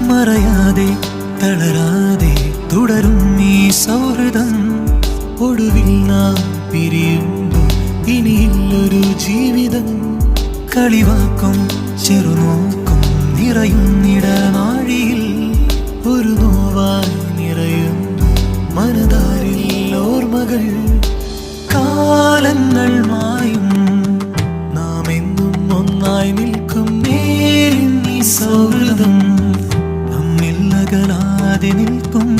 മറയാതെ തളരാതെ തുടരും ഈ സൗഹൃദം. ഒടുവിൽ നാം പിരിയുമ്പോൾ ഇനിയില്ലൊരു ജീവിതം. കളിവാക്കും ചെറുനോക്കും നിറയുന്നിടനാഴിയിൽ ഒരു നോവായി നിറയും മനതാരിൽ ഓർമ്മകൾ. കാലങ്ങൾ മായും നാം എന്നും ഒന്നായി നിൽക്കും നേരിൻ ഈ സൗഹൃദം. നമ്മിൽ അകലാതെ നിൽക്കും.